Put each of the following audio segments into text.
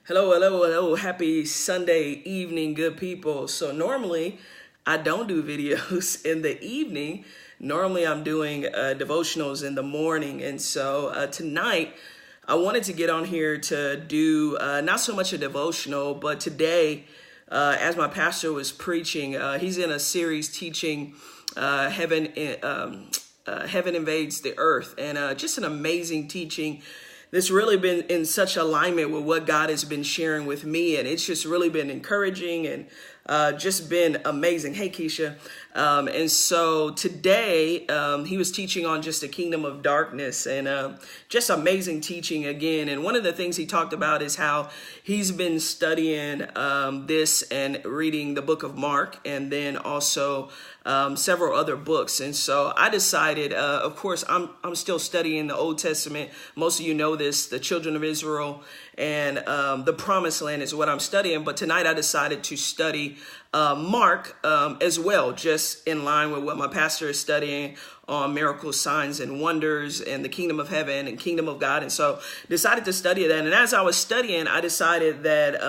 Hello, hello, hello. Happy Sunday evening, good people. So normally I don't do videos in the evening. Normally I'm doing devotionals in the morning. And so tonight I wanted to get on here to do not so much a devotional, but today as my pastor was preaching, he's in a series teaching Heaven Invades the Earth. And just an amazing teaching. This really been in such alignment with what God has been sharing with me. And it's just really been encouraging and just been amazing. Hey, Keisha. And so today he was teaching on just the kingdom of darkness and just amazing teaching again. And one of the things he talked about is how he's been studying this and reading the book of Mark and then also several other books. And so I decided, of course, I'm still studying the Old Testament. Most of you know this, the children of Israel and the Promised Land is what I'm studying. But tonight I decided to study Mark as well, just in line with what my pastor is studying on miracles, signs, and wonders, and the kingdom of heaven and kingdom of God. And so decided to study that. And as I was studying, I decided that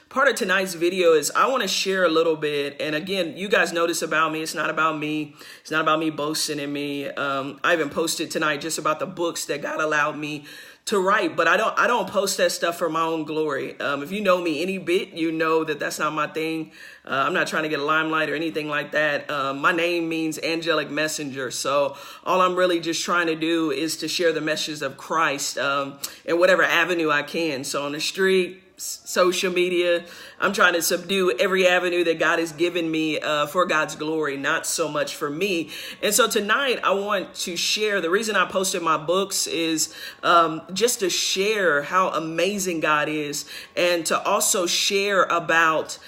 part of tonight's video is I want to share a little bit. And again, you guys know this about me. It's not about me. It's not about me boasting in me. I even posted tonight just about the books that God allowed me to write, but I don't post that stuff for my own glory. If you know me any bit, you know that that's not my thing. I'm not trying to get a limelight or anything like that. My name means angelic messenger. So all I'm really just trying to do is to share the message of Christ in whatever avenue I can. So on the street, social media, I'm trying to subdue every avenue that God has given me for God's glory, not so much for me. And so tonight I want to share, the reason I posted my books is just to share how amazing God is and to also share about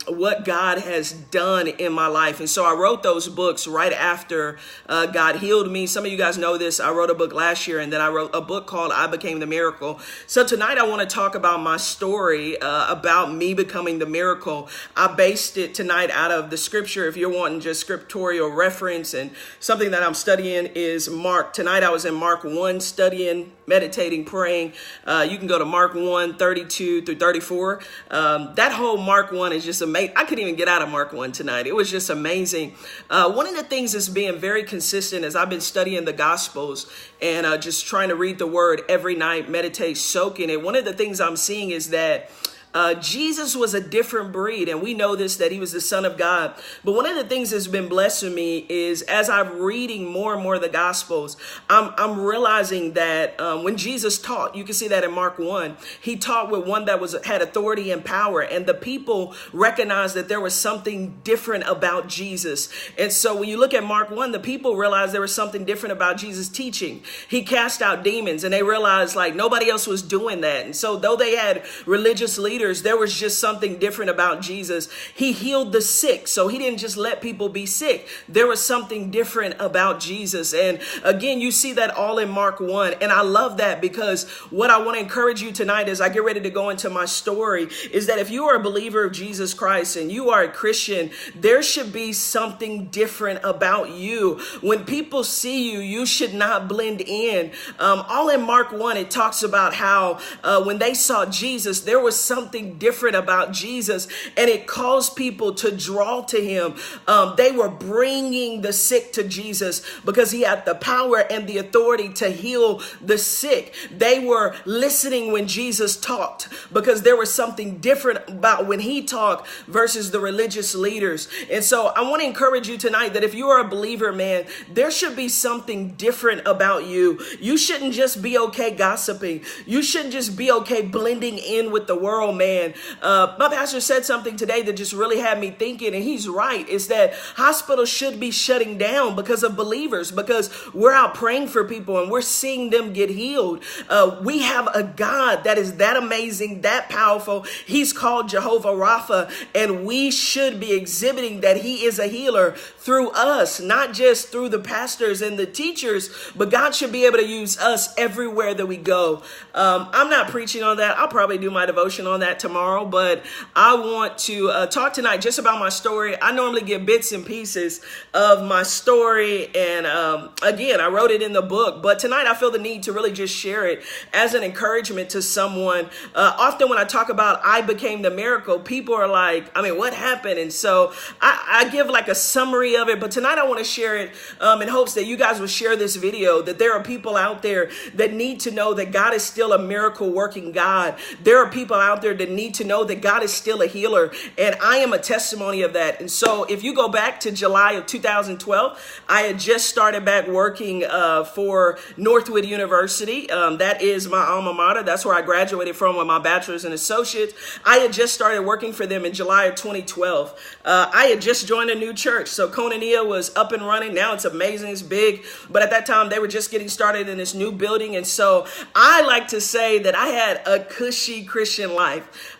what God has done in my life. And so I wrote those books right after God healed me. Some of you guys know this. I wrote a book last year and then I wrote a book called I Became the Miracle. So tonight I want to talk about my story about me becoming the miracle. I based it tonight out of the scripture. If you're wanting just scriptorial reference, and something that I'm studying is Mark. Tonight I was in Mark 1 studying, meditating, praying. You can go to Mark 1, 32 through 34. That whole Mark 1 is just amazing. I couldn't even get out of Mark 1 tonight. It was just amazing. One of the things that's being very consistent as I've been studying the Gospels and just trying to read the word every night, meditate, soak in it. One of the things I'm seeing is that Jesus was a different breed, and we know this, that he was the Son of God. But one of the things that's been blessing me is as I'm reading more and more of the Gospels, I'm realizing that when Jesus taught, you can see that in Mark 1, he taught with one that had authority and power, and the people recognized that there was something different about Jesus. And so when you look at Mark 1, the people realized there was something different about Jesus' teaching. He cast out demons, and they realized like nobody else was doing that. And so though they had religious leaders, there was just something different about Jesus. He healed the sick, so he didn't just let people be sick. There was something different about Jesus. And again, you see that all in Mark 1. And I love that because what I want to encourage you tonight as I get ready to go into my story is that if you are a believer of Jesus Christ and you are a Christian, there should be something different about you. When people see you, you should not blend in. All in Mark 1, it talks about how when they saw Jesus, there was something different about Jesus, and it caused people to draw to him. They were bringing the sick to Jesus because he had the power and the authority to heal the sick. They were listening when Jesus talked because there was something different about when he talked versus the religious leaders. And so I want to encourage you tonight that if you are a believer, man, there should be something different about you. You shouldn't just be okay gossiping. You shouldn't just be okay blending in with the world, man. My pastor said something today that just really had me thinking, and he's right. It's that hospitals should be shutting down because of believers, because we're out praying for people and we're seeing them get healed. We have a God that is that amazing, that powerful. He's called Jehovah Rapha, and we should be exhibiting that he is a healer through us, not just through the pastors and the teachers, but God should be able to use us everywhere that we go. I'm not preaching on that. I'll probably do my devotion on that that tomorrow, but I want to talk tonight just about my story. I normally give bits and pieces of my story, and again, I wrote it in the book, but tonight I feel the need to really just share it as an encouragement to someone. Often when I talk about I became the miracle, people are like, I mean, what happened? And so I give like a summary of it, but tonight I want to share it in hopes that you guys will share this video, that there are people out there that need to know that God is still a miracle working God. There are people out there that need to know that God is still a healer, and I am a testimony of that. And so if you go back to July of 2012, I had just started back working for Northwood University. That is my alma mater. That's where I graduated from with my bachelor's and associates. I had just started working for them in July of 2012. I had just joined a new church. So Koinonia was up and running. Now it's amazing. It's big. But at that time, they were just getting started in this new building. And so I like to say that I had a cushy Christian life.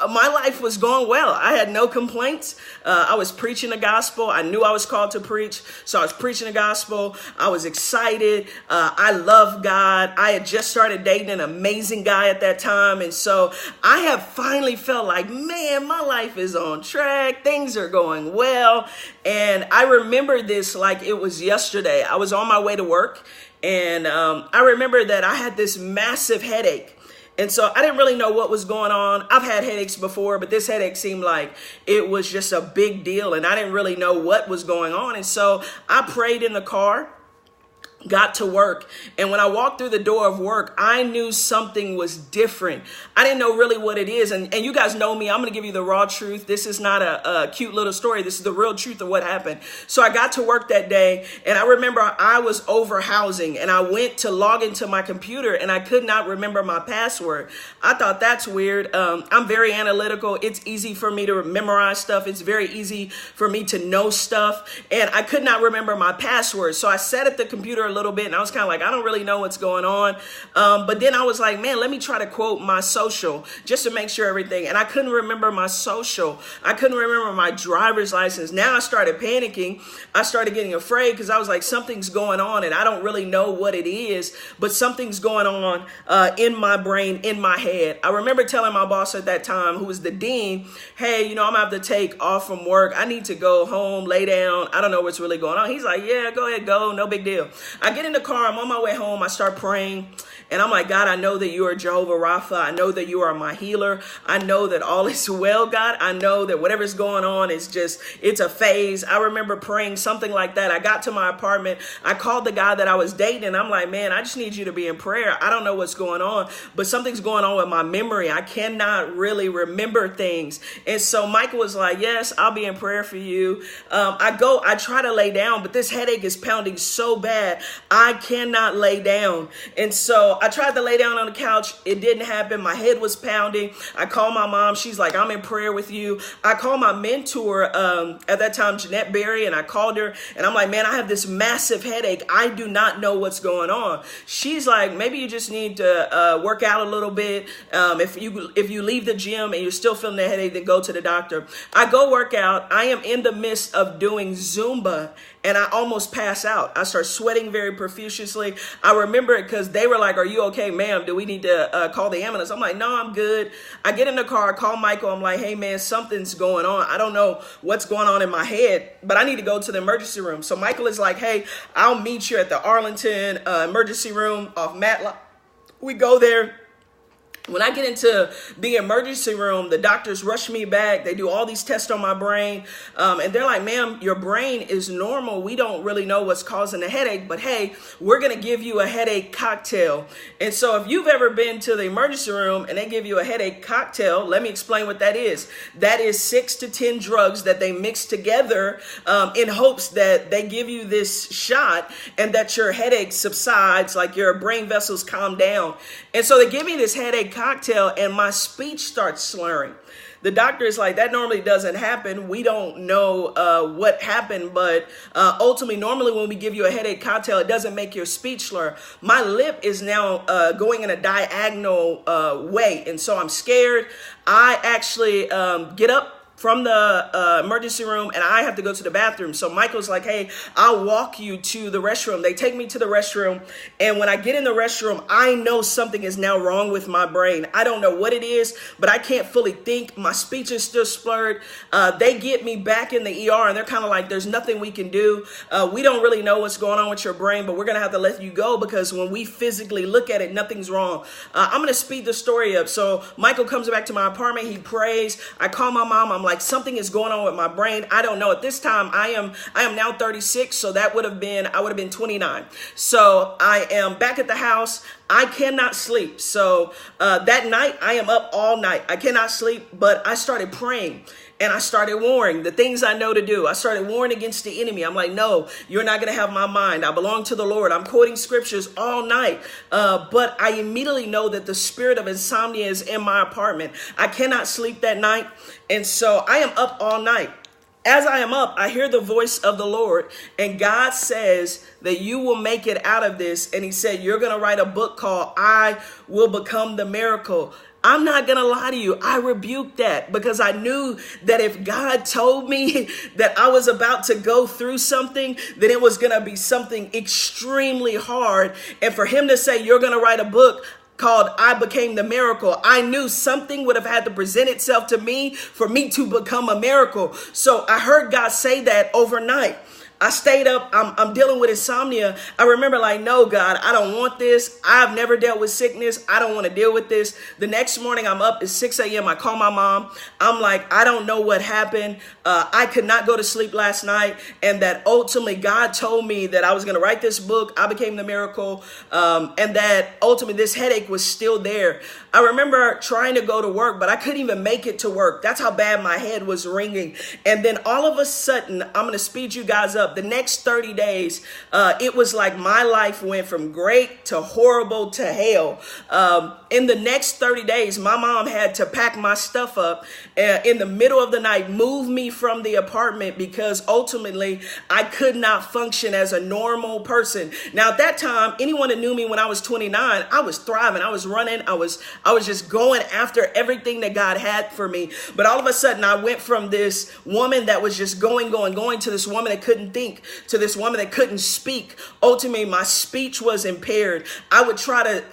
My life was going well. I had no complaints. I was preaching the gospel. I knew I was called to preach. So I was preaching the gospel. I was excited. I love God. I had just started dating an amazing guy at that time. And so I have finally felt like, man, my life is on track. Things are going well. And I remember this like it was yesterday. I was on my way to work. And I remember that I had this massive headache. And so I didn't really know what was going on. I've had headaches before, but this headache seemed like it was just a big deal. And I didn't really know what was going on. And so I prayed in the car, got to work. And when I walked through the door of work, I knew something was different. I didn't know really what it is. And you guys know me. I'm going to give you the raw truth. This is not a cute little story. This is the real truth of what happened. So I got to work that day, and I remember I was over housing, and I went to log into my computer, and I could not remember my password. I thought that's weird. I'm very analytical. It's easy for me to memorize stuff. It's very easy for me to know stuff. And I could not remember my password. So I sat at the computer a little bit, and I was kind of like, I don't really know what's going on. But then I was like, man, let me try to quote my social just to make sure everything. And I couldn't remember my social. I couldn't remember my driver's license. Now I started panicking. I started getting afraid because I was like, something's going on, and I don't really know what it is, but something's going on in my brain, in my head. I remember telling my boss at that time, who was the dean, hey, I'm gonna have to take off from work. I need to go home, lay down. I don't know what's really going on. He's like, yeah, go ahead, go. No big deal. I get in the car. I'm on my way home. I start praying. And I'm like, God, I know that you are Jehovah Rapha. I know that you are my healer. I know that all is well, God. I know that whatever's going on is it's a phase. I remember praying something like that. I got to my apartment. I called the guy that I was dating. I'm like, man, I just need you to be in prayer. I don't know what's going on, but something's going on with my memory. I cannot really remember things. And so Michael was like, yes, I'll be in prayer for you. I try to lay down, but this headache is pounding so bad. I cannot lay down. And so I tried to lay down on the couch. It didn't happen. My head was pounding. I called my mom. She's like, I'm in prayer with you. I called my mentor at that time, Jeanette Berry, and I called her, and I'm like, man, I have this massive headache. I do not know what's going on. She's like, maybe you just need to work out a little bit. If you leave the gym and you're still feeling the headache, then go to the doctor. I go work out. I am in the midst of doing Zumba, and I almost pass out. I start sweating very profusely. I remember it because they were like, are you okay, ma'am? Do we need to call the ambulance? I'm like, no, I'm good. I get in the car, I call Michael. I'm like, hey, man, something's going on. I don't know what's going on in my head, but I need to go to the emergency room. So Michael is like, hey, I'll meet you at the Arlington emergency room off Matlock. We go there. When I get into the emergency room, the doctors rush me back. They do all these tests on my brain. And they're like, ma'am, your brain is normal. We don't really know what's causing the headache. But hey, we're going to give you a headache cocktail. And so if you've ever been to the emergency room and they give you a headache cocktail, let me explain what that is. That is 6 to 10 drugs that they mix together in hopes that they give you this shot and that your headache subsides, like your brain vessels calm down. And so they give me this headache cocktail and my speech starts slurring. The doctor is like, that normally doesn't happen. We don't know what happened, but ultimately, normally when we give you a headache cocktail, it doesn't make your speech slur. My lip is now going in a diagonal way, and so I'm scared. I actually get up from the emergency room, and I have to go to the bathroom. So Michael's like, hey, I'll walk you to the restroom. They take me to the restroom. And when I get in the restroom, I know something is now wrong with my brain. I don't know what it is, but I can't fully think. My speech is still slurred. They get me back in the ER, and they're kind of like, there's nothing we can do. We don't really know what's going on with your brain, but we're going to have to let you go because when we physically look at it, nothing's wrong. I'm going to speed the story up. So Michael comes back to my apartment. He prays. I call my mom. I'm like, something is going on with my brain. I don't know. At this time, I am now 36. So that would have been, I would have been 29. So I am back at the house. I cannot sleep. So that night, I am up all night. I cannot sleep, but I started praying. And I started warring the things I know to do. I started warring against the enemy. I'm like, no, you're not going to have my mind. I belong to the Lord. I'm quoting scriptures all night. But I immediately know that the spirit of insomnia is in my apartment. I cannot sleep that night. And so I am up all night. As I am up, I hear the voice of the Lord, and God says that you will make it out of this. And he said, you're going to write a book called I Will Become the Miracle. I'm not going to lie to you. I rebuked that because I knew that if God told me that I was about to go through something, then it was going to be something extremely hard. And for him to say, you're going to write a book called I Became the Miracle, I knew something would have had to present itself to me for me to become a miracle. So I heard God say that overnight. I stayed up. I'm dealing with insomnia. I remember like, no, God, I don't want this. I've never dealt with sickness. I don't want to deal with this. The next morning I'm up at 6 a.m. I call my mom. I'm like, I don't know what happened. I could not go to sleep last night. And that ultimately God told me that I was going to write this book. I Became the Miracle. And that ultimately this headache was still there. I remember trying to go to work, but I couldn't even make it to work. That's how bad my head was ringing. And then all of a sudden, I'm going to speed you guys up. The next 30 days, it was like my life went from great to horrible to hell. In the next 30 days, my mom had to pack my stuff up in the middle of the night, move me from the apartment because ultimately I could not function as a normal person. Now, at that time, anyone that knew me when I was 29, I was thriving. I was running. I was just going after everything that God had for me. But all of a sudden, I went from this woman that was just going to this woman that couldn't think, to this woman that couldn't speak. Ultimately, my speech was impaired. I would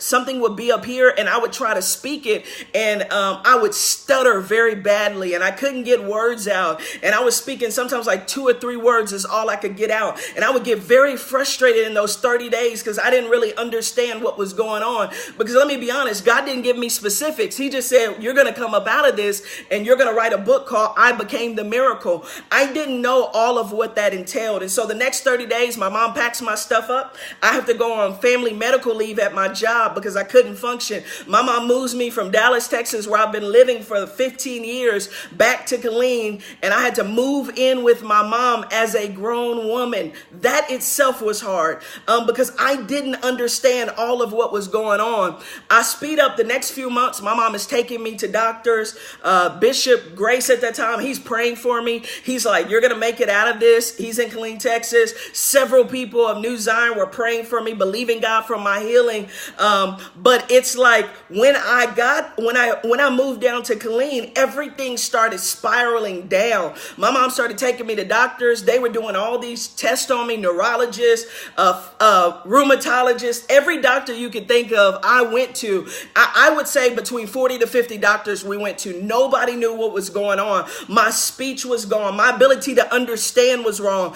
something would be up here and I would try to speak it, and I would stutter very badly and I couldn't get words out. And I was speaking sometimes like 2 or 3 words is all I could get out. And I would get very frustrated in those 30 days because I didn't really understand what was going on. Because let me be honest, God didn't give me specifics. He just said, you're going to come up out of this and you're going to write a book called I Became the Miracle. I didn't know all of what that entailed. And so the next 30 days, my mom packs my stuff up. I have to go on family medical leave at my job because I couldn't function. My mom moves me from Dallas, Texas, where I've been living for 15 years, back to Killeen, and I had to move in with my mom as a grown woman. That itself was hard because I didn't understand all of what was going on. I speed up the next few months. My mom is taking me to doctors. Bishop Grace at that time, he's praying for me. He's like, you're going to make it out of this. He's in Killeen, Texas. Several people of New Zion were praying for me, believing God for my healing. But it's like when I moved down to Killeen, everything started spiraling down. My mom started taking me to doctors. They were doing all these tests on me, neurologists, rheumatologists, every doctor you could think of, I went to. I would say between 40 to 50 doctors we went to. Nobody knew what was going on. My speech was gone. My ability to understand was gone.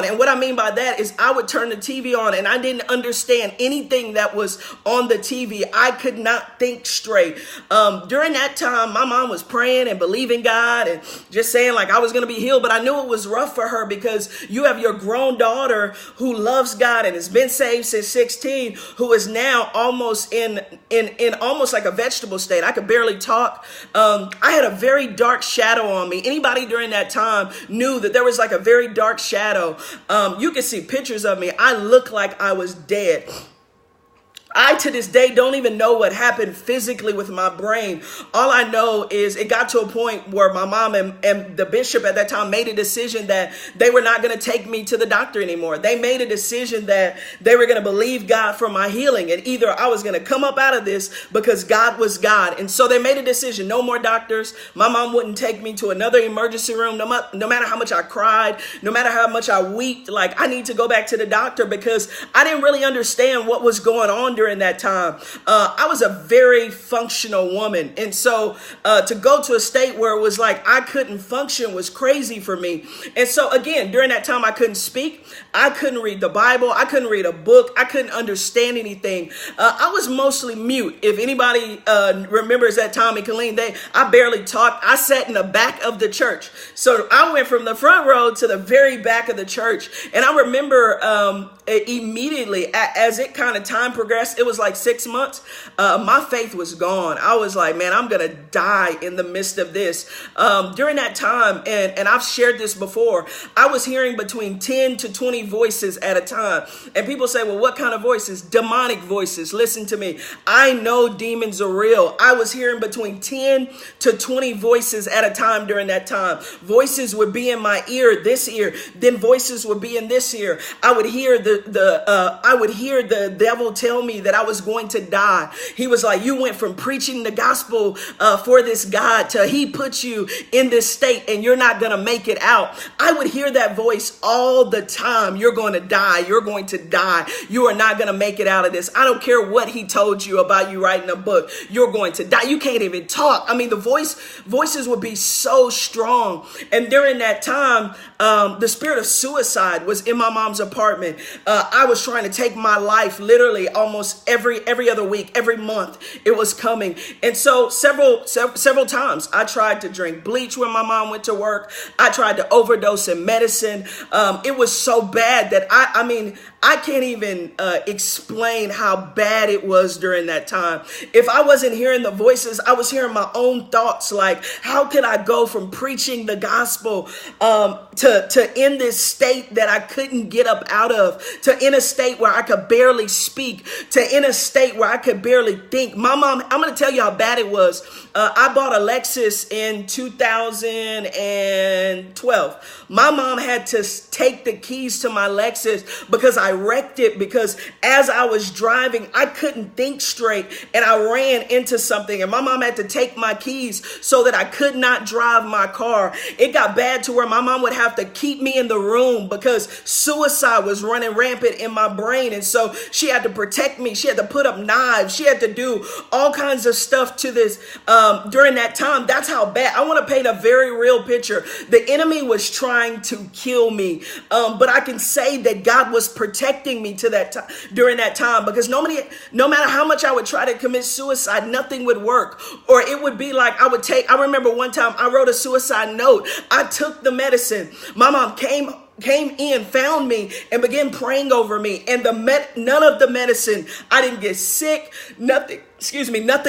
And what I mean by that is I would turn the TV on and I didn't understand anything that was on the TV. I could not think straight. During that time, my mom was praying and believing God and just saying like I was going to be healed. But I knew it was rough for her because you have your grown daughter who loves God and has been saved since 16, who is now almost in almost like a vegetable state. I could barely talk. I had a very dark shadow on me. Anybody during that time knew that there was like a very dark shadow. You can see pictures of me. I looked like I was dead. I, to this day, don't even know what happened physically with my brain. All I know is it got to a point where my mom and the bishop at that time made a decision that they were not going to take me to the doctor anymore. They made a decision that they were going to believe God for my healing. And either I was going to come up out of this because God was God. And so they made a decision. No more doctors. My mom wouldn't take me to another emergency room. No matter how much I cried, no matter how much I wept, like I need to go back to the doctor because I didn't really understand what was going on during that time. I was a very functional woman. And so to go to a state where it was like I couldn't function was crazy for me. And so again, during that time, I couldn't speak. I couldn't read the Bible. I couldn't read a book. I couldn't understand anything. I was mostly mute. If anybody remembers that time in Killeen, I barely talked. I sat in the back of the church. So I went from the front row to the very back of the church. And I remember immediately as it kind of time progressed, it was like 6 months. My faith was gone. I was like, man, I'm going to die in the midst of this. During that time, and I've shared this before, I was hearing between 10 to 20 voices at a time. And people say, well, what kind of voices? Demonic voices. Listen to me. I know demons are real. I was hearing between 10 to 20 voices at a time during that time. Voices would be in my ear, this ear, then voices would be in this ear. I would hear the devil tell me that I was going to die. He was like, you went from preaching the gospel for this God to he put you in this state and you're not going to make it out. I would hear that voice all the time. You're going to die. You're going to die. You are not going to make it out of this. I don't care what he told you about you writing a book. You're going to die. You can't even talk. I mean, the voices would be so strong. And during that time, the spirit of suicide was in my mom's apartment. I was trying to take my life literally almost every other week, every month it was coming. And so several times I tried to drink bleach when my mom went to work. I tried to overdose in medicine. It was so bad that I can't even explain how bad it was during that time. If I wasn't hearing the voices, I was hearing my own thoughts like, how can I go from preaching the gospel to in this state that I couldn't get up out of, to in a state where I could barely speak, to in a state where I could barely think. My mom, I'm going to tell you how bad it was. I bought a Lexus in 2012. My mom had to take the keys to my Lexus because I wrecked it, because as I was driving, I couldn't think straight and I ran into something, and my mom had to take my keys so that I could not drive my car. It got bad to where my mom would have to keep me in the room because suicide was running rampant in my brain. And so she had to protect me. She had to put up knives. She had to do all kinds of stuff to this during that time. That's how bad. I want to paint a very real picture. The enemy was trying to kill me. But I can say that God was protecting me to that time during that time, because no matter how much I would try to commit suicide, nothing would work. Or it would be like I remember one time I wrote a suicide note. I took the medicine. My mom came in, found me, and began praying over me. And none of the medicine, I didn't get sick, nothing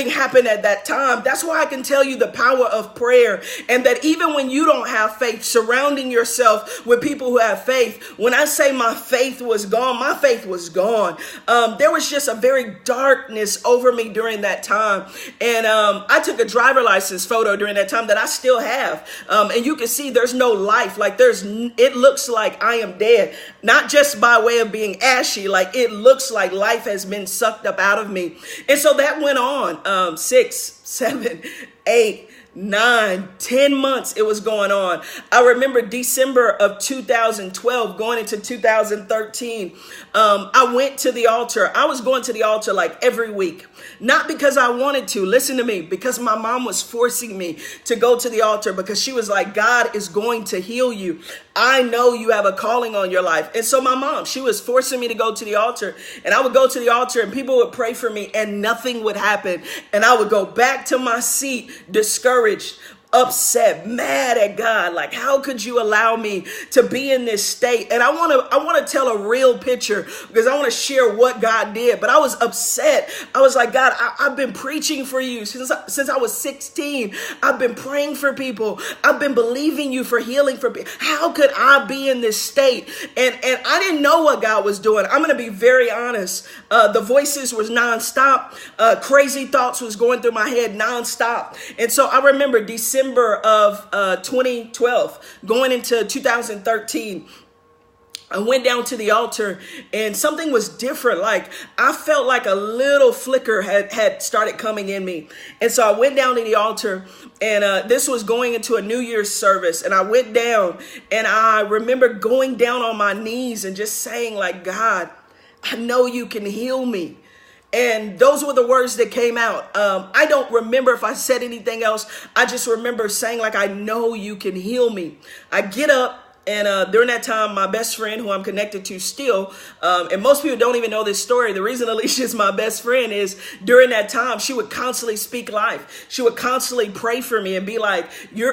happened at that time. That's why I can tell you the power of prayer, and that even when you don't have faith, surrounding yourself with people who have faith. When I say my faith was gone, my faith was gone. There was just a very darkness over me during that time. And I took a driver license photo during that time that I still have. And you can see there's no life. Like it looks like I am dead, not just by way of being ashy. Like it looks like life has been sucked up out of me. And so that went on 6, 7, 8, 9, 10 months it was going on. I remember December of 2012 going into 2013. I went to the altar. I was going to the altar like every week. Not because I wanted to, listen to me, because my mom was forcing me to go to the altar, because she was like, God is going to heal you. I know you have a calling on your life. And so my mom, she was forcing me to go to the altar, and I would go to the altar and people would pray for me and nothing would happen. And I would go back to my seat discouraged. upset, mad at God. Like, how could you allow me to be in this state? And I want to tell a real picture because I want to share what God did. But I was upset. I was like, God, I've been preaching for you since I was 16. I've been praying for people. I've been believing you for healing for people. How could I be in this state? And I didn't know what God was doing. I'm going to be very honest. The voices was nonstop. Crazy thoughts was going through my head nonstop. And so I remember December of 2012 going into 2013. I went down to the altar and something was different. Like I felt like a little flicker had started coming in me. And so I went down to the altar and this was going into a New Year's service. And I went down and I remember going down on my knees and just saying like, God, I know you can heal me. And those were the words that came out. I don't remember if I said anything else. I just remember saying like, I know you can heal me. I get up. And during that time, my best friend, who I'm connected to still, and most people don't even know this story. The reason Alicia is my best friend is during that time, she would constantly speak life. She would constantly pray for me and be like,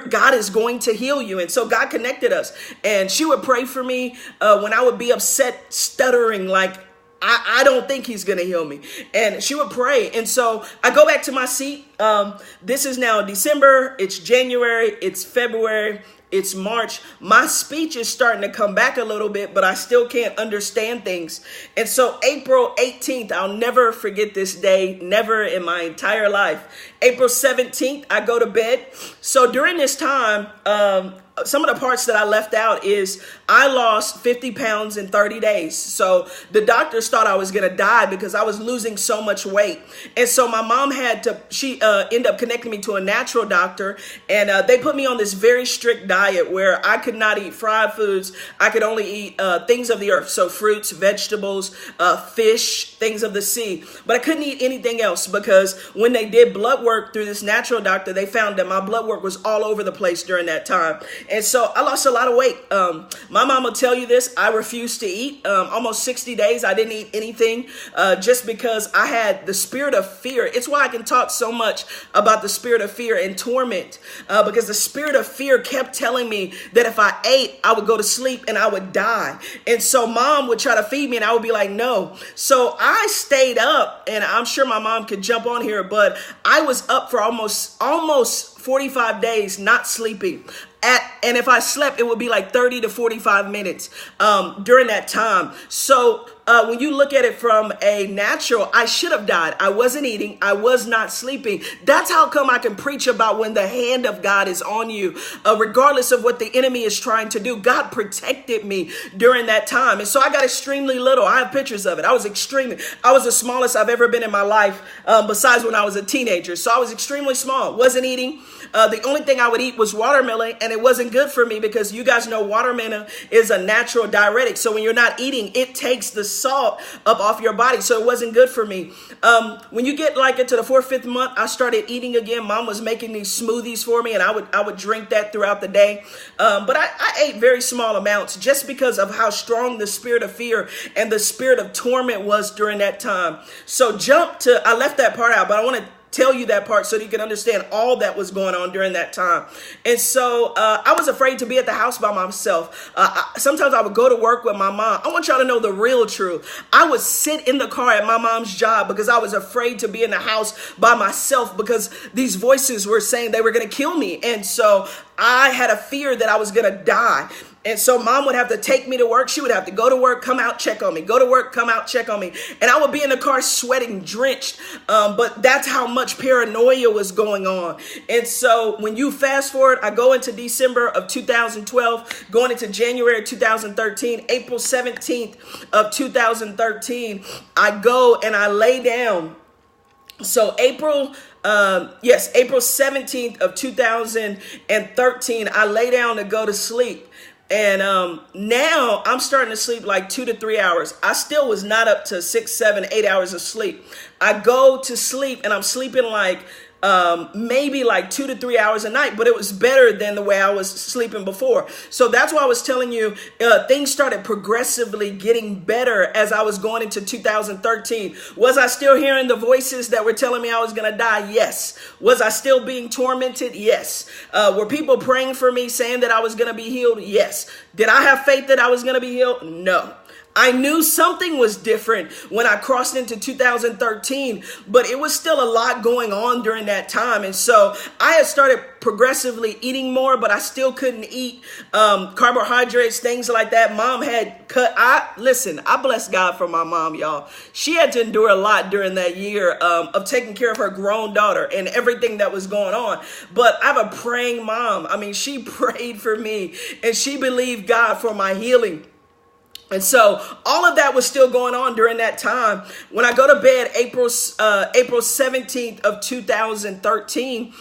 God is going to heal you. And so God connected us. And she would pray for me when I would be upset, stuttering, like, I don't think he's going to heal me. And she would pray. And so I go back to my seat. This is now December. It's January. It's February. It's March. My speech is starting to come back a little bit, but I still can't understand things. And so April 18th, I'll never forget this day, never in my entire life. April 17th, I go to bed. So during this time, some of the parts that I left out is I lost 50 pounds in 30 days. So the doctors thought I was going to die because I was losing so much weight. And so my mom she ended up connecting me to a natural doctor. And they put me on this very strict diet where I could not eat fried foods. I could only eat things of the earth. So fruits, vegetables, fish, things of the sea. But I couldn't eat anything else because when they did blood work through this natural doctor, they found that my blood work was all over the place during that time. And so I lost a lot of weight. My mom will tell you this. I refused to eat. Almost 60 days, I didn't eat anything just because I had the spirit of fear. It's why I can talk so much about the spirit of fear and torment because the spirit of fear kept telling me that if I ate, I would go to sleep and I would die. And so mom would try to feed me and I would be like, no. So I stayed up, and I'm sure my mom could jump on here, but I was up for almost 45 days not sleeping. And if I slept, it would be like 30 to 45 minutes during that time. So when you look at it from a natural, I should have died. I wasn't eating. I was not sleeping. That's how come I can preach about when the hand of God is on you, regardless of what the enemy is trying to do. God protected me during that time. And so I got extremely little. I have pictures of it. I was the smallest I've ever been in my life, besides when I was a teenager. So I was extremely small. Wasn't eating. The only thing I would eat was watermelon, and it wasn't good for me because you guys know watermelon is a natural diuretic. So when you're not eating, it takes the salt up off your body. So it wasn't good for me. When you get like into the 4th, 5th month, I started eating again. Mom was making these smoothies for me, and I would drink that throughout the day. But I ate very small amounts just because of how strong the spirit of fear and the spirit of torment was during that time. So I left that part out, but I want to tell you that part so that you can understand all that was going on during that time. And so I was afraid to be at the house by myself. Sometimes I would go to work with my mom. I want y'all to know the real truth. I would sit in the car at my mom's job because I was afraid to be in the house by myself because these voices were saying they were going to kill me. And so I had a fear that I was going to die. And so mom would have to take me to work. She would have to go to work, come out, check on me, go to work, come out, check on me. And I would be in the car sweating, drenched. But that's how much paranoia was going on. And so when you fast forward, I go into December of 2012, going into January 2013, April 17th of 2013, I go and I lay down. So April 17th of 2013, I lay down to go to sleep. And now I'm starting to sleep like 2 to 3 hours. I still was not up to 6, 7, 8 hours of sleep. I go to sleep and I'm sleeping like maybe like 2 to 3 hours a night, but it was better than the way I was sleeping before. So that's why I was telling you, things started progressively getting better as I was going into 2013. Was I still hearing the voices that were telling me I was going to die? Yes. Was I still being tormented? Yes. Were people praying for me saying that I was going to be healed? Yes. Did I have faith that I was going to be healed? No. I knew something was different when I crossed into 2013, but it was still a lot going on during that time. And so I had started progressively eating more, but I still couldn't eat carbohydrates, things like that. Mom had cut. I bless God for my mom, y'all. She had to endure a lot during that year of taking care of her grown daughter and everything that was going on. But I have a praying mom. I mean, she prayed for me and she believed God for my healing. And so all of that was still going on during that time. When I go to bed, April 17th of 2013,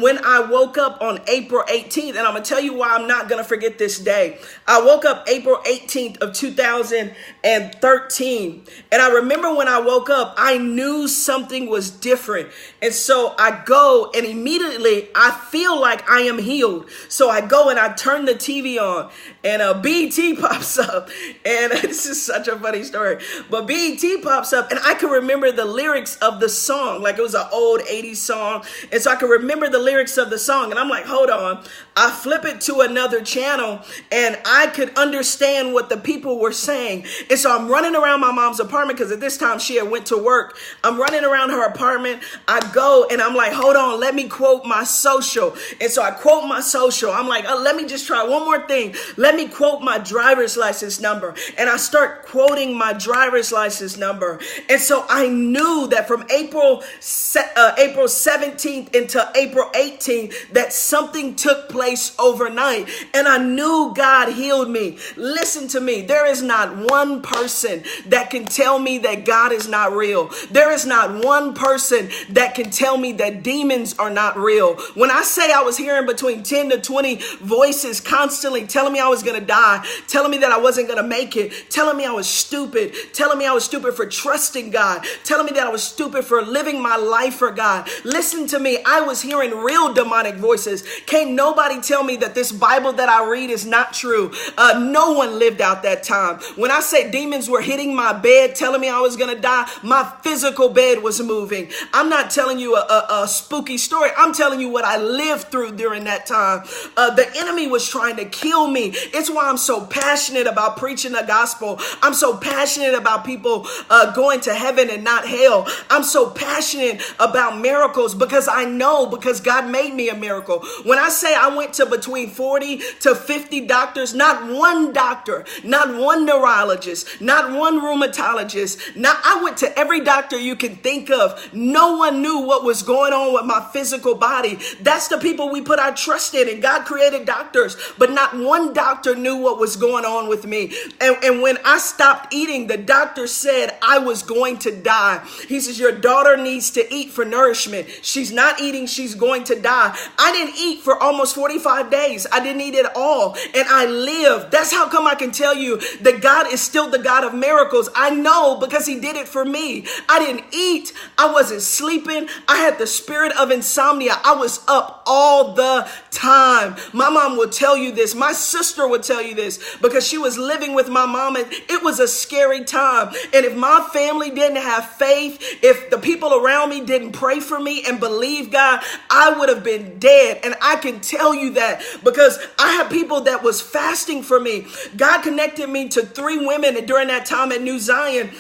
when I woke up on April 18th, and I'm going to tell you why I'm not going to forget this day. I woke up April 18th of 2013. And I remember when I woke up, I knew something was different. And so I go and immediately I feel like I am healed. So I go and I turn the TV on and BET pops up. And this is such a funny story. But BET pops up and I can remember the lyrics of the song. Like it was an old 80s song. And so I can remember the lyrics of the song. And I'm like, hold on. I flip it to another channel and I could understand what the people were saying. And so I'm running around my mom's apartment because at this time she had went to work. I'm running around her apartment. I go and I'm like, hold on, let me quote my social. And so I quote my social. I'm like, let me just try one more thing. Let me quote my driver's license number. And I start quoting my driver's license number. And so I knew that from April 17th into April 18th, that something took place overnight. And I knew God healed me. Listen to me. There is not one person that can tell me that God is not real. There is not one person that can tell me that demons are not real. When I say I was hearing between 10 to 20 voices constantly telling me I was going to die, telling me that I wasn't going to make it, telling me I was stupid, telling me I was stupid for trusting God, telling me that I was stupid for living my life for God. Listen to me. I was hearing real demonic voices. Can't nobody tell me that this Bible that I read is not true. No one lived out that time. When I say demons were hitting my bed, telling me I was going to die, my physical bed was moving. I'm not telling you a spooky story. I'm telling you what I lived through during that time. The enemy was trying to kill me. It's why I'm so passionate about preaching the gospel. I'm so passionate about people going to heaven and not hell. I'm so passionate about miracles because I know, because God made me a miracle. When I say I went to between 40 to 50 doctors, not one doctor, not one neurologist, not one rheumatologist. I went to every doctor you can think of. No one knew what was going on with my physical body. That's the people we put our trust in. And God created doctors, but not one doctor knew what was going on with me. And when I stopped eating, the doctor said I was going to die. He says, your daughter needs to eat for nourishment. She's not eating. She's going to die. I didn't eat for almost 45 days. I didn't eat at all. And I lived. That's how come I can tell you that God is still the God of miracles. I know because he did it for me. I didn't eat. I wasn't sleeping. I had the spirit of insomnia. I was up all the time. My mom will tell you this. My sister would tell you this because she was living with my mom. And it was a scary time. And if my family didn't have faith, if the people around me didn't pray for me and believe God, I would have been dead. And I can tell you that because I had people that was fasting for me. God connected me to 3 women during that time at New Zion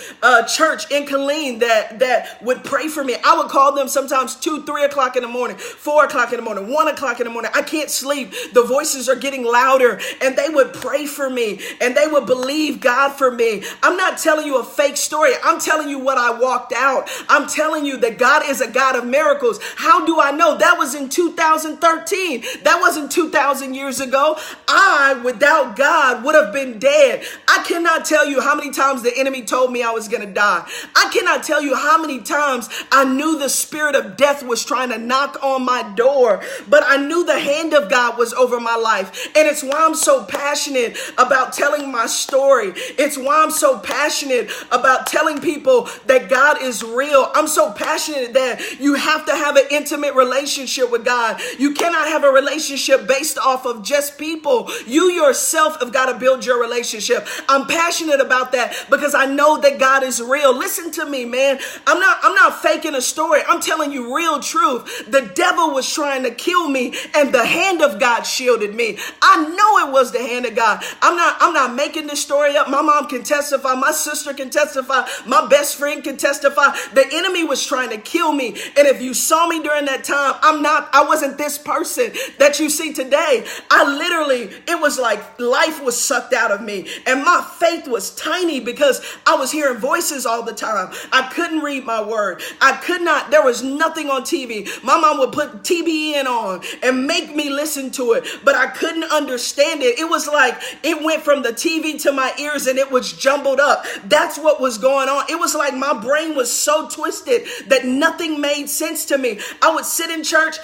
Church in Killeen that would pray for me. I would call them sometimes 2, 3 o'clock in the morning, 4 o'clock in the morning, 1 o'clock in the morning. I can't sleep. The voices are getting louder and they would pray for me and they would believe God for me. I'm not telling you a fake story. I'm telling you what I walked out. I'm telling you that God is a God of miracles. How do I know? That was in 2013. That wasn't 2,000 years ago. I, without God, would have been dead. I cannot tell you how many times the enemy told me I was going to die. I cannot tell you how many times I knew the spirit of death was trying to knock on my door, but I knew the hand of God was over my life. And it's why I'm so passionate about telling my my story. It's why I'm so passionate about telling people that God is real. I'm so passionate that you have to have an intimate relationship with God. You cannot have a relationship based off of just people. You yourself have got to build your relationship. I'm passionate about that because I know that God is real. Listen to me, man. I'm not faking a story. I'm telling you real truth. The devil was trying to kill me and the hand of God shielded me. I know it was the hand of God. I'm not making this story up. My mom can testify. My sister can testify. My best friend can testify. The enemy was trying to kill me. And if you saw me during that time, I wasn't this person that you see today. It was like life was sucked out of me. And my faith was tiny because I was hearing voices all the time. I couldn't read my word. There was nothing on TV. My mom would put TBN on and make me listen to it, but I couldn't understand it. It was like it went from the TV to my ears and it was jumbled up. That's what was going on. It was like my brain was so twisted that nothing made sense to me. I would sit in church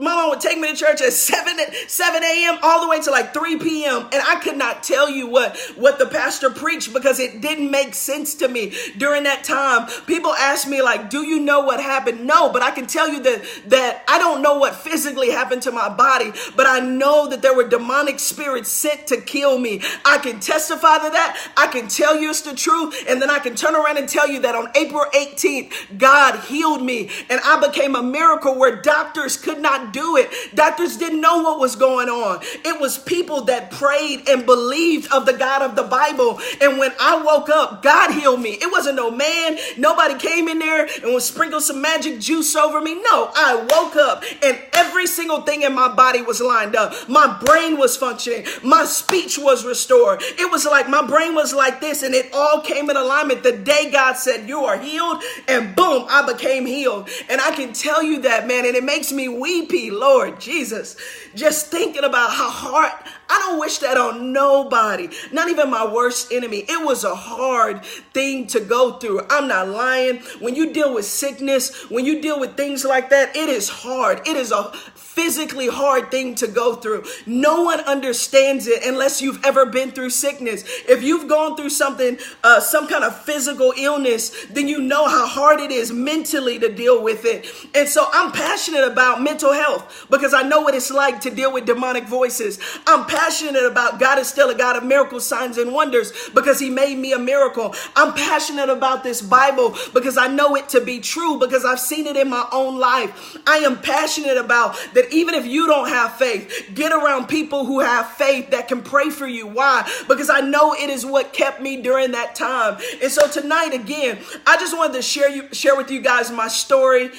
my mom would take me to church at 7 a.m. all the way to like 3 p.m. And I could not tell you what the pastor preached because it didn't make sense to me during that time. People ask me like, do you know what happened? No, but I can tell you that I don't know what physically happened to my body, but I know that there were demonic spirits sent to kill me. I can testify to that. I can tell you it's the truth. And then I can turn around and tell you that on April 18th, God healed me and I became a miracle where doctors could not do it. Doctors didn't know what was going on. It was people that prayed and believed of the God of the Bible. And when I woke up, God healed me. It wasn't no man. Nobody came in there and would sprinkle some magic juice over me. No, I woke up and every single thing in my body was lined up. My brain was functioning. My speech was restored. It was like my brain was like this and it all came in alignment the day God said, you are healed. And boom, I became healed. And I can tell you that, man, and it makes me weepy. Lord Jesus, just thinking about how hard, I don't wish that on nobody, not even my worst enemy. It was a hard thing to go through. I'm not lying. When you deal with sickness, when you deal with things like that, it is hard. It is a physically hard thing to go through. No one understands it unless you've ever been through sickness. If you've gone through something, some kind of physical illness, then you know how hard it is mentally to deal with it. And so I'm passionate about mental health because I know what it's like to deal with demonic voices. I'm passionate about God is still a God of miracles, signs, and wonders because he made me a miracle. I'm passionate about this Bible because I know it to be true because I've seen it in my own life. I am passionate about that even if you don't have faith, get around people who have faith that can pray for you. Why? Because I know it is what kept me during that time. And so tonight, again, I just wanted to share with you guys my story.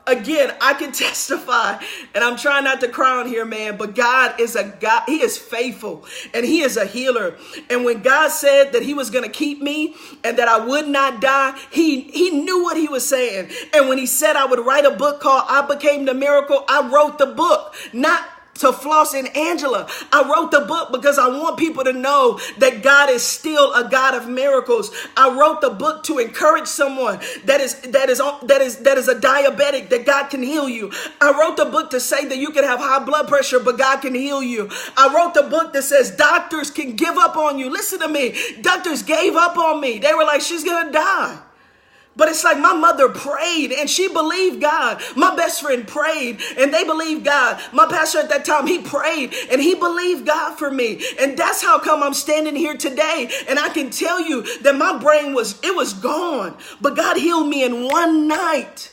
Again, I can testify, and I'm trying not to cry on here, man, but God is a God. He is faithful, and he is a healer. And when God said that he was going to keep me and that I would not die, he knew what he was saying. And when he said I would write a book called I Became the Miracle, I wrote the book, not to Floss and Angela. I wrote the book because I want people to know that God is still a God of miracles. I wrote the book to encourage someone that is a diabetic, that God can heal you. I wrote the book to say that you can have high blood pressure, but God can heal you. I wrote the book that says doctors can give up on you. Listen to me. Doctors gave up on me. They were like, she's going to die. But it's like my mother prayed and she believed God. My best friend prayed and they believed God. My pastor at that time, he prayed and he believed God for me. And that's how come I'm standing here today. And I can tell you that my brain was gone. But God healed me in one night.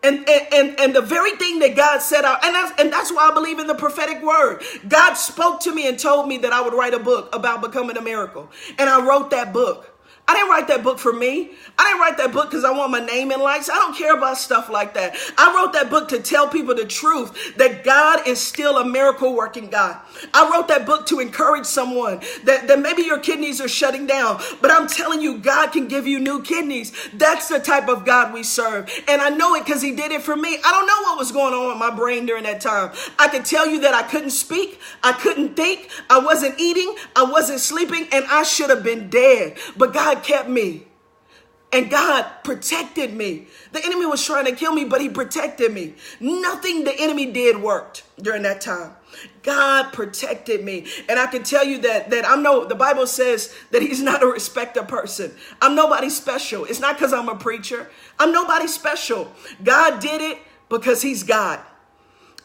And the very thing that God said out, and that's why I believe in the prophetic word. God spoke to me and told me that I would write a book about becoming a miracle. And I wrote that book. I didn't write that book for me. I didn't write that book because I want my name in lights. I don't care about stuff like that. I wrote that book to tell people the truth that God is still a miracle working God. I wrote that book to encourage someone that maybe your kidneys are shutting down, but I'm telling you, God can give you new kidneys. That's the type of God we serve. And I know it because he did it for me. I don't know what was going on with my brain during that time. I can tell you that I couldn't speak. I couldn't think. I wasn't eating. I wasn't sleeping, and I should have been dead. But God kept me. And God protected me. The enemy was trying to kill me, but he protected me. Nothing the enemy did worked during that time. God protected me. And I can tell you that the Bible says that he's not a respecter person. I'm nobody special. It's not because I'm a preacher. I'm nobody special. God did it because he's God.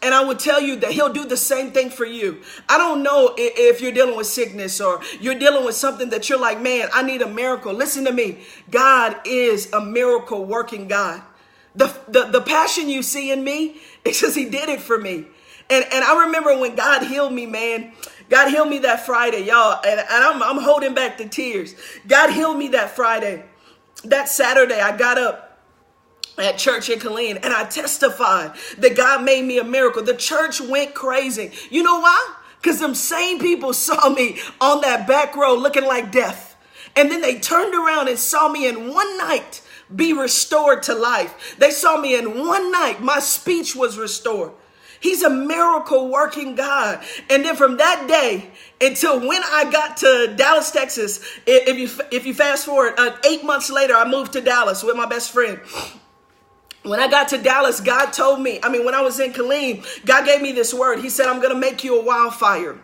And I would tell you that he'll do the same thing for you. I don't know if you're dealing with sickness or you're dealing with something that you're like, man, I need a miracle. Listen to me. God is a miracle working God. The passion you see in me, it's because he did it for me. And I remember when God healed me, man. God healed me that Friday, y'all. And I'm holding back the tears. God healed me that Friday. That Saturday, I got up at church in Killeen, and I testified that God made me a miracle. The church went crazy. You know why? Because them same people saw me on that back row looking like death. And then they turned around and saw me in one night be restored to life. They saw me in one night. My speech was restored. He's a miracle working God. And then from that day until when I got to Dallas, Texas, if you fast forward, 8 months later, I moved to Dallas with my best friend. When I got to Dallas, God told me, when I was in Killeen, God gave me this word. He said, I'm going to make you a wildfire.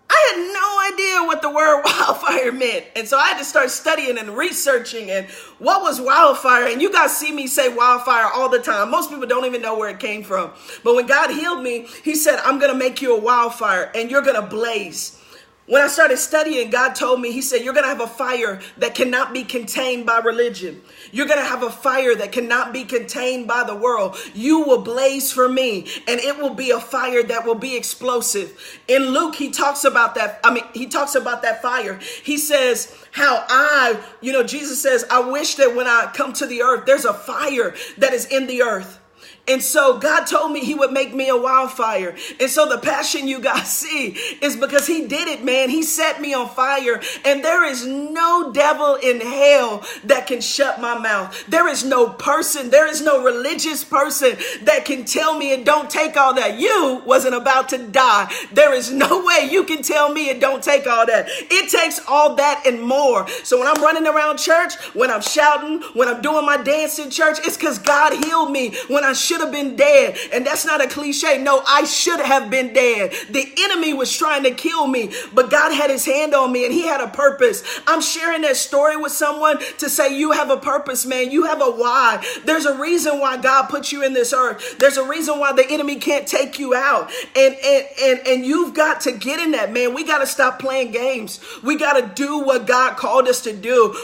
I had no idea what the word wildfire meant. And so I had to start studying and researching and what was wildfire. And you guys see me say wildfire all the time. Most people don't even know where it came from. But when God healed me, he said, I'm going to make you a wildfire and you're going to blaze. When I started studying, God told me, he said, you're going to have a fire that cannot be contained by religion. You're going to have a fire that cannot be contained by the world. You will blaze for me, and it will be a fire that will be explosive. In Luke, he talks about that. He talks about that fire. He says how Jesus says, I wish that when I come to the earth, there's a fire that is in the earth. And so God told me he would make me a wildfire. And so the passion you guys see is because he did it, man. He set me on fire. And there is no devil in hell that can shut my mouth. There is no person, there is no religious person that can tell me it don't take all that. You wasn't about to die. There is no way you can tell me it don't take all that. It takes all that and more. So when I'm running around church, when I'm shouting, when I'm doing my dance in church, it's because God healed me when I should have been dead. And that's not a cliche. No, I should have been dead. The enemy was trying to kill me, but God had his hand on me and he had a purpose. I'm sharing that story with someone to say you have a purpose, man. You have a why. There's a reason why God put you in this earth. There's a reason why the enemy can't take you out. And you've got to get in that, man. We got to stop playing games. We got to do what God called us to do.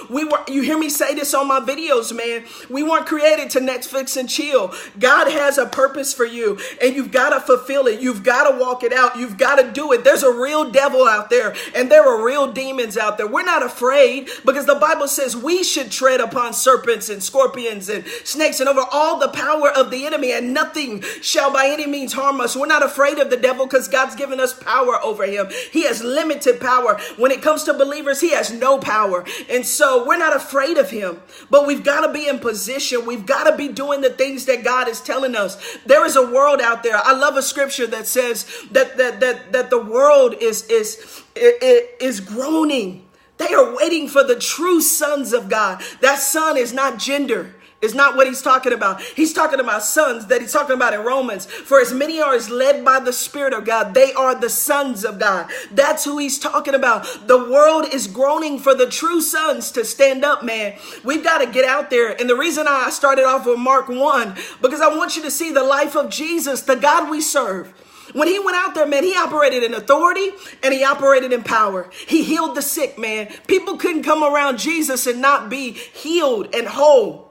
You hear me say this on my videos, man. We weren't created to Netflix and chill. God has a purpose for you and you've got to fulfill it. You've got to walk it out. You've got to do it. There's a real devil out there and there are real demons out there. We're not afraid because the Bible says we should tread upon serpents and scorpions and snakes and over all the power of the enemy, and nothing shall by any means harm us. We're not afraid of the devil because God's given us power over him. He has limited power. When it comes to believers, he has no power. And so we're not afraid of him, but we've got to be in position. We've got to be doing the things that God is telling us. There is a world out there. I love a scripture that says that the world is groaning. They are waiting for the true sons of God. That son is not gender. It's not what he's talking about. He's talking about sons that he's talking about in Romans. For as many are as led by the Spirit of God, they are the sons of God. That's who he's talking about. The world is groaning for the true sons to stand up, man. We've got to get out there. And the reason I started off with Mark 1, because I want you to see the life of Jesus, the God we serve. When he went out there, man, he operated in authority and he operated in power. He healed the sick, man. People couldn't come around Jesus and not be healed and whole.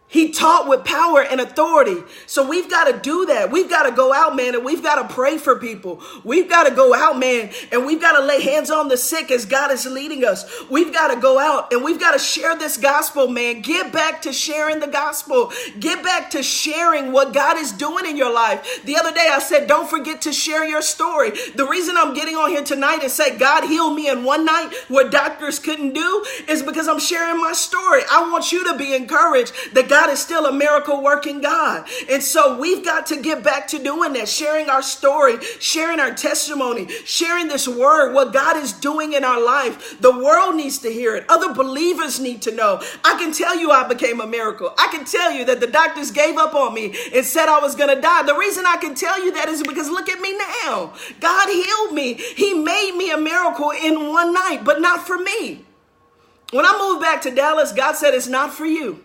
He taught with power and authority. So we've got to do that. We've got to go out, man, and we've got to pray for people. We've got to go out, man, and we've got to lay hands on the sick as God is leading us. We've got to go out and we've got to share this gospel, man. Get back to sharing the gospel. Get back to sharing what God is doing in your life. The other day I said, don't forget to share your story. The reason I'm getting on here tonight and say God healed me in one night what doctors couldn't do is because I'm sharing my story. I want you to be encouraged that God God is still a miracle working God. And so we've got to get back to doing that, sharing our story, sharing our testimony, sharing this word, what God is doing in our life. The world needs to hear it. Other believers need to know. I can tell you I became a miracle. I can tell you that the doctors gave up on me and said I was going to die. The reason I can tell you that is because look at me now. God healed me. He made me a miracle in one night, but not for me. When I moved back to Dallas, God said it's not for you.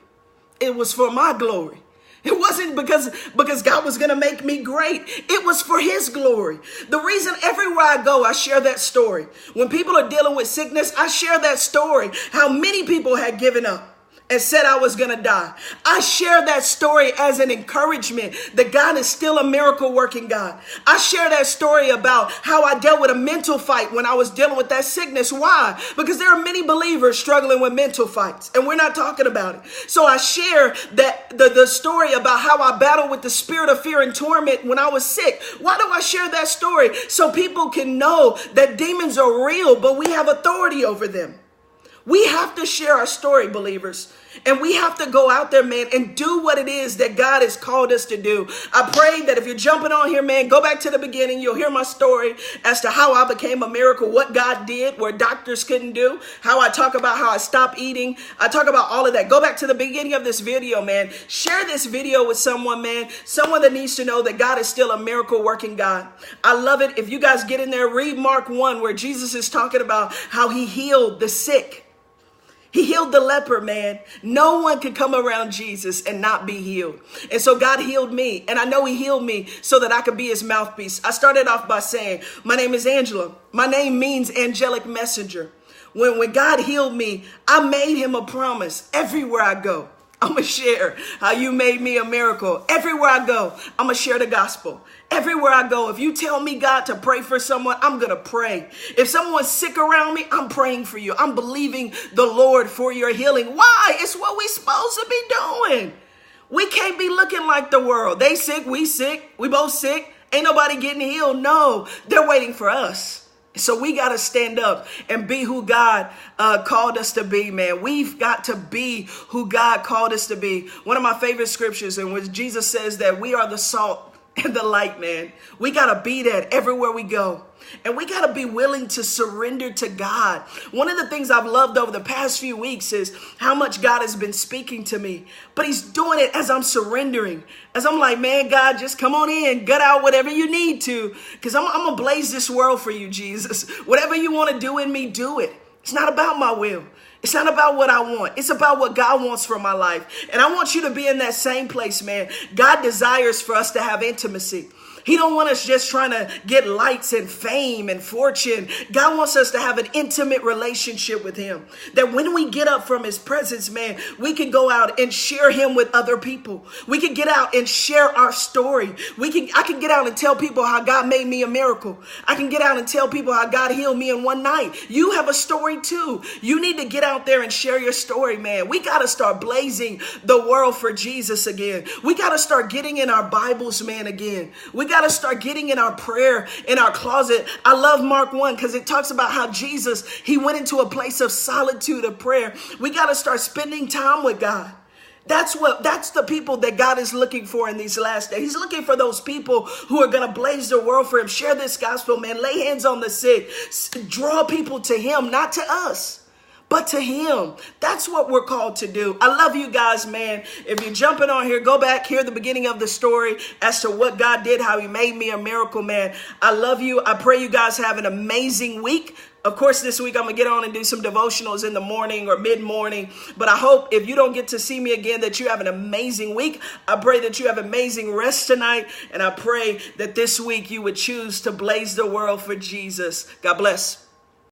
It was for my glory. It wasn't because God was going to make me great. It was for his glory. The reason everywhere I go, I share that story. When people are dealing with sickness, I share that story. How many people had given up and said I was going to die. I share that story as an encouragement that God is still a miracle working God. I share that story about how I dealt with a mental fight when I was dealing with that sickness. Why? Because there are many believers struggling with mental fights and we're not talking about it. So I share that the story about how I battled with the spirit of fear and torment when I was sick. Why do I share that story? So people can know that demons are real, but we have authority over them. We have to share our story, believers. And we have to go out there, man, and do what it is that God has called us to do. I pray that if you're jumping on here, man, go back to the beginning. You'll hear my story as to how I became a miracle, what God did where doctors couldn't do, how I talk about how I stopped eating. I talk about all of that. Go back to the beginning of this video, man. Share this video with someone, man, someone that needs to know that God is still a miracle working God. I love it. If you guys get in there, read Mark 1 where Jesus is talking about how he healed the sick. He healed the leper, man. No one could come around Jesus and not be healed. And so God healed me. And I know he healed me so that I could be his mouthpiece. I started off by saying, my name is Angela. My name means angelic messenger. When God healed me, I made him a promise. Everywhere I go, I'm going to share how you made me a miracle. Everywhere I go, I'm going to share the gospel. Everywhere I go, if you tell me, God, to pray for someone, I'm going to pray. If someone's sick around me, I'm praying for you. I'm believing the Lord for your healing. Why? It's what we're supposed to be doing. We can't be looking like the world. They sick, we both sick. Ain't nobody getting healed. No, they're waiting for us. So we got to stand up and be who God called us to be, man. We've got to be who God called us to be. One of my favorite scriptures in which Jesus says that we are the salt and the light, man. We got to be that everywhere we go. And we got to be willing to surrender to God. One of the things I've loved over the past few weeks is how much God has been speaking to me. But he's doing it as I'm surrendering. As I'm like, man, God, just come on in. Gut out whatever you need to. Because I'm going to blaze this world for you, Jesus. Whatever you want to do in me, do it. It's not about my will. It's not about what I want. It's about what God wants for my life. And I want you to be in that same place, man. God desires for us to have intimacy. He don't want us just trying to get lights and fame and fortune. God wants us to have an intimate relationship with him. That when we get up from his presence, man, we can go out and share him with other people. We can get out and share our story. I can get out and tell people how God made me a miracle. I can get out and tell people how God healed me in one night. You have a story too. You need to get out there and share your story, man. We got to start blazing the world for Jesus again. We got to start getting in our Bibles, man, again. We got to start getting in our prayer, in our closet. I love Mark 1 because it talks about how Jesus, he went into a place of solitude of prayer. We got to start spending time with God. That's the people that God is looking for in these last days. He's looking for those people who are going to blaze the world for him. Share this gospel, man. Lay hands on the sick. Draw people to him, not to us, but to him. That's what we're called to do. I love you guys, man. If you're jumping on here, go back, hear the beginning of the story as to what God did, how he made me a miracle, man. I love you. I pray you guys have an amazing week. Of course, this week I'm going to get on and do some devotionals in the morning or mid-morning. But I hope if you don't get to see me again, that you have an amazing week. I pray that you have amazing rest tonight. And I pray that this week you would choose to blaze the world for Jesus. God bless.